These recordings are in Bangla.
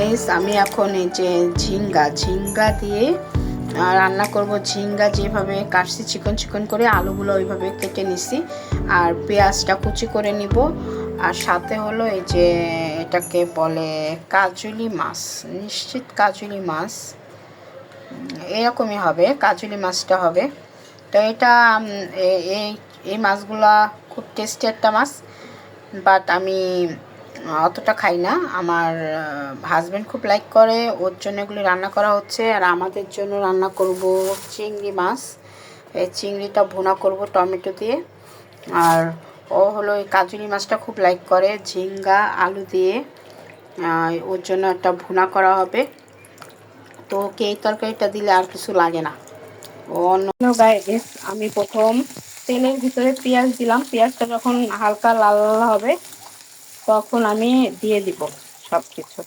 গাইস, আমি এখন এই যে ঝিঙ্গা দিয়ে রান্না করব। ঝিঙ্গা যেভাবে কাটছি চিকন চিকন করে, আলুগুলো ওইভাবে কেটে নিছি, আর পেঁয়াজটা কুচি করে নিব। আর সাথে হলো এই যে এটাকে বলে কাজুলি মাছ, নিশ্চিত কাজুলি মাছ, এরকমই হবে, কাজুলি মাছটা হবে। তো এটা এই এই মাছগুলা খুব টেস্টি একটা মাছ, বাট আমি অতটা খাই না। আমার হাজব্যান্ড খুব লাইক করে, ওর জন্য এগুলি রান্না করা হচ্ছে। আর আমাদের জন্য রান্না করব চিংড়ি মাছ। এই চিংড়িটা ভুনা করব টমেটো দিয়ে। আর ও হলো এই কাজুলি মাছটা খুব লাইক করে, ঝিঙ্গা আলু দিয়ে ওর জন্য একটা ভুনা করা হবে। তো ওকে এই তরকারিটা দিলে আর কিছু লাগে না। অন্য গাইস, আমি প্রথম তেলের ভিতরে পেঁয়াজ দিলাম। পেঁয়াজটা যখন হালকা লাল লাল হবে তখন আমি দিয়ে দিব সব কিছু।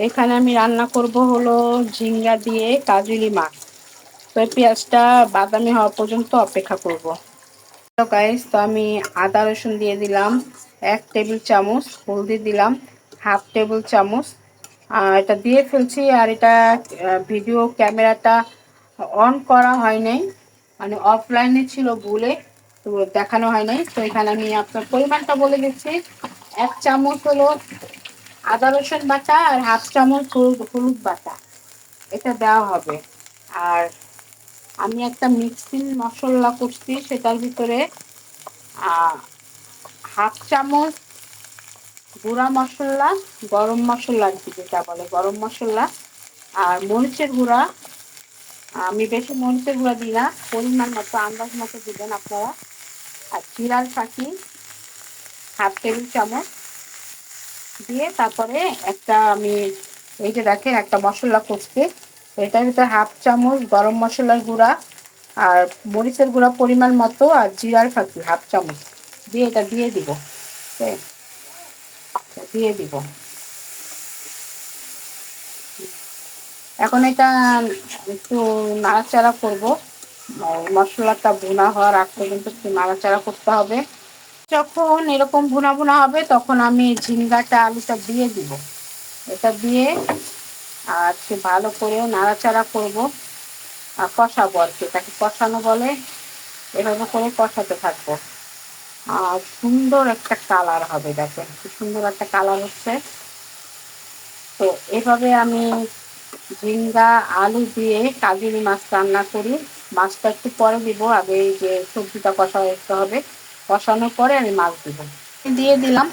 এখানে আমি রান্না করব হলো ঝিঙ্গা দিয়ে কাজুলি মাছ। তো পেঁয়াজটা বাদামি হওয়া পর্যন্ত অপেক্ষা করব। তো গাইস, তো আমি আদা রসুন দিয়ে দিলাম 1 টেবিল চামচ, হলদি দিলাম 1/2 টেবিল চামচ। এটা দিয়ে ফেলছি। আর এটা ভিডিও ক্যামেরাটা অন করা হয় নাই, মানে অফলাইনে ছিল ভুলে, তো দেখানো হয় নাই। তো এখানে আমি আপনার পরিমাণটা বলে দিচ্ছি। 1 চামচ হলো আদা রসুন বাটা আর 1/2 চামচ হলুদ বাটা, এটা দেওয়া হবে। আর আমি একটা মিক্সিং মশলা করছি, সেটার ভিতরে 1/2 চামচ গুঁড়া মশলা, গরম মশলা আর কি, যেটা বলে গরম মশলা, আর মরিচের গুঁড়া। আমি বেশি মরিচের গুঁড়া দিই না, পরিমাণ মতো আন্দাজ মতো দিবেন আপনারা। আর জিরার ফাঁকি 1/2 টেবিল চামচ দিয়ে তারপরে একটা আমি এই যে দেখেন একটা মশলা করছি, এটার ভিতরে 1/2 চামচ গরম মশলার গুঁড়া আর মরিচের গুঁড়া পরিমাণ মতো, আর জিরার ফাঁকি 1/2 চামচ দিয়ে এটা দিয়ে দিব, দিয়ে দিব। এখন এটা একটু নাড়াচাড়া করব, মশলাটা ভুনা হওয়ার আগ পর্যন্ত একটু নাড়াচাড়া করতে হবে। যখন এরকম ভুনা ভুনা হবে তখন আমি ঝিঙ্গাটা আলুটা দিয়ে দিব। এটা দিয়ে আর সে ভালো করে নাড়াচাড়া করব আর কষাবো আর কি, এটাকে কষানো বলে। এভাবে করে কষাতে থাকবো আর সুন্দর একটা কালার হবে। দেখেন কি সুন্দর একটা কালার হচ্ছে। তো এভাবে আমি ঝিঙ্গা আলু দিয়ে কাজুলি মাছ রান্না করি। মাছটা একটু পরে দিব, আগে এই যে সবজিটা কষাতে হবে, কষানোর পরে আমি মাছ দিব। দিয়ে দিলাম,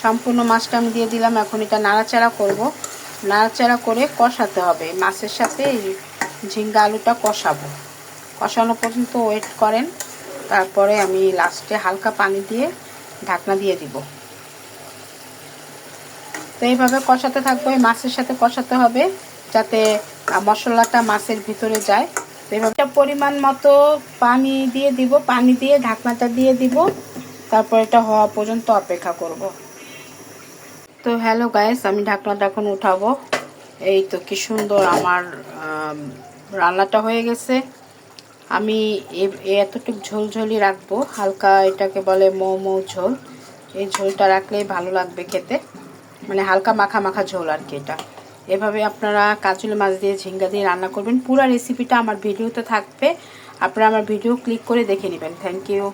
সম্পূর্ণ মাছটা আমি দিয়ে দিলাম। এখন এটা নাড়াচাড়া করব, নাড়াচাড়া করে কষাতে হবে মাছের সাথে। ঝিঙ্গা আলুটা কষানো পর্যন্ত ওয়েট করেন, তারপরে আমি লাস্টে হালকা পানি দিয়ে ঢাকনা দিয়ে দিব। তো এইভাবে কষাতে থাকবো, এই মাছের সাথে কষাতে হবে যাতে মশলাটা মাছের ভিতরে যায়। তো এইভাবে পরিমাণ মতো পানি দিয়ে দিব, পানি দিয়ে ঢাকনাটা দিয়ে দিব, তারপর এটা হওয়া পর্যন্ত অপেক্ষা করব। তো হ্যালো গাইস, আমি ঢাকনাটা এখন উঠাবো। এই তো কি সুন্দর আমার রান্নাটা হয়ে গেছে। আমি এতটুকু ঝোলঝোলই রাখবো, হালকা, এটাকে বলে মৌ ঝোল। এই ঝোলটা রাখলেই ভালো লাগবে খেতে, মানে হালকা মাখা মাখা ঝোল আর কি। এটা এভাবে আপনারা কাজুলি মাছ দিয়ে ঝিঙ্গা দিয়ে রান্না করবেন। পুরো রেসিপিটা আমার ভিডিওতে থাকবে, আপনারা আমার ভিডিও ক্লিক করে দেখে নেবেন। Thank you.